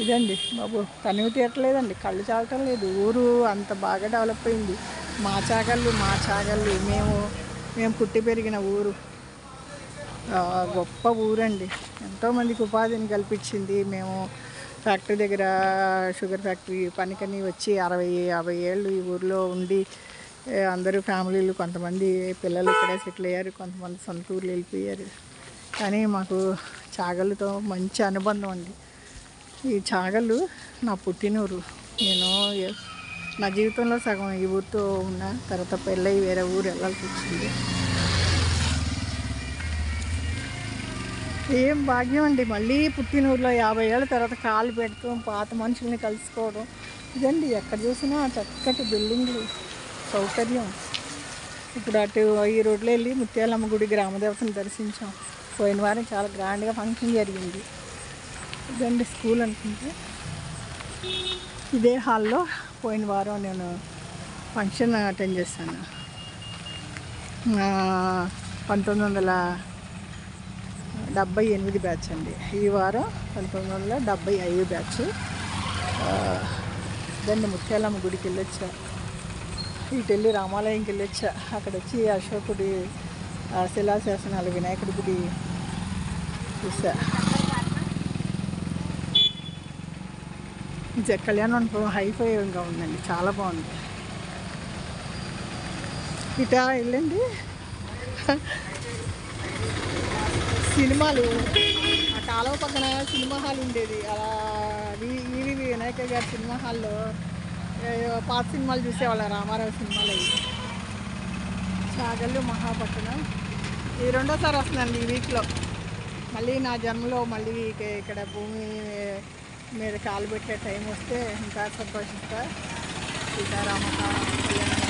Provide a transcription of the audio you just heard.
ఇదండి బాబు, తనివి తీరట్లేదండి, కళ్ళు చాలటం లేదు. ఊరు అంత బాగా డెవలప్ అయింది. మా చాగళ్ళు మేము పుట్టి పెరిగిన ఊరు గొప్ప ఊరండి. ఎంతోమందికి ఉపాధిని కల్పించింది. మేము ఫ్యాక్టరీ దగ్గర షుగర్ ఫ్యాక్టరీ పనికని వచ్చి 60-50 ఏళ్ళు ఈ ఊరిలో ఉండి అందరూ ఫ్యామిలీలు, కొంతమంది పిల్లలు ఇక్కడే సెటిల్ అయ్యారు, కొంతమంది సొంత ఊర్లు వెళ్ళిపోయారు. కానీ మాకు చాగళ్ళతో మంచి అనుబంధం అండి. ఈ చాగళ్ళు నా పుట్టినూరు. నేను నా జీవితంలో సగం ఈ ఊరితో ఉన్న తర్వాత పెళ్ళయి వేరే ఊరు వెళ్ళాల్సి వచ్చింది. ఏం భాగ్యం అండి, మళ్ళీ పుట్టినూరులో 50 ఏళ్ళ తర్వాత కాలు పెడతాం, పాత మనుషుల్ని కలుసుకోవడం. ఇదండి, ఎక్కడ చూసినా చక్కటి బిల్డింగ్లు, సౌకర్యం. ఇప్పుడు అటు ఈ రోడ్లో వెళ్ళి ముత్యాలమ్మ గుడి గ్రామదేవతను దర్శించాం. పోయిన వారం చాలా గ్రాండ్గా ఫంక్షన్ జరిగింది. ఇదండి స్కూల్ అనుకుంటే. ఇదే హాల్లో పోయిన వారం నేను ఫంక్షన్ అటెండ్ చేశాను. 1978 బ్యాచ్ అండి. ఈ వారం 1975 బ్యాచ్. దాన్ని ముత్యాలమ్మ గుడికి వెళ్ళొచ్చా, ఇటు వెళ్ళి రామాలయంకి వెళ్ళొచ్చా. అక్కడ వచ్చి అశోకుడి శిలాశాసనాలు, వినాయకుడి గుడి చూసా. కళ్యాణ మండపం హైఫైగా ఉందండి, చాలా బాగుంది. ఇట వెళ్ళండి, సినిమాలు ఆ కాలువ పక్కన సినిమా హాల్ ఉండేది. అలా ఈవి వినాయక గారి సినిమా హాల్లో పాత సినిమాలు చూసేవాళ్ళ, రామారావు సినిమాలు అవి. చాగళ్ళు మహాపట్నం ఇది రెండోసారి వస్తుందండి ఈ వీక్లో. మళ్ళీ నా జన్మలో మళ్ళీ ఇక్కడ భూమి మీద కాలు పెట్టే టైం వస్తే ఇంకా సంతోషిస్తా. సీతారామ కళ్యాణం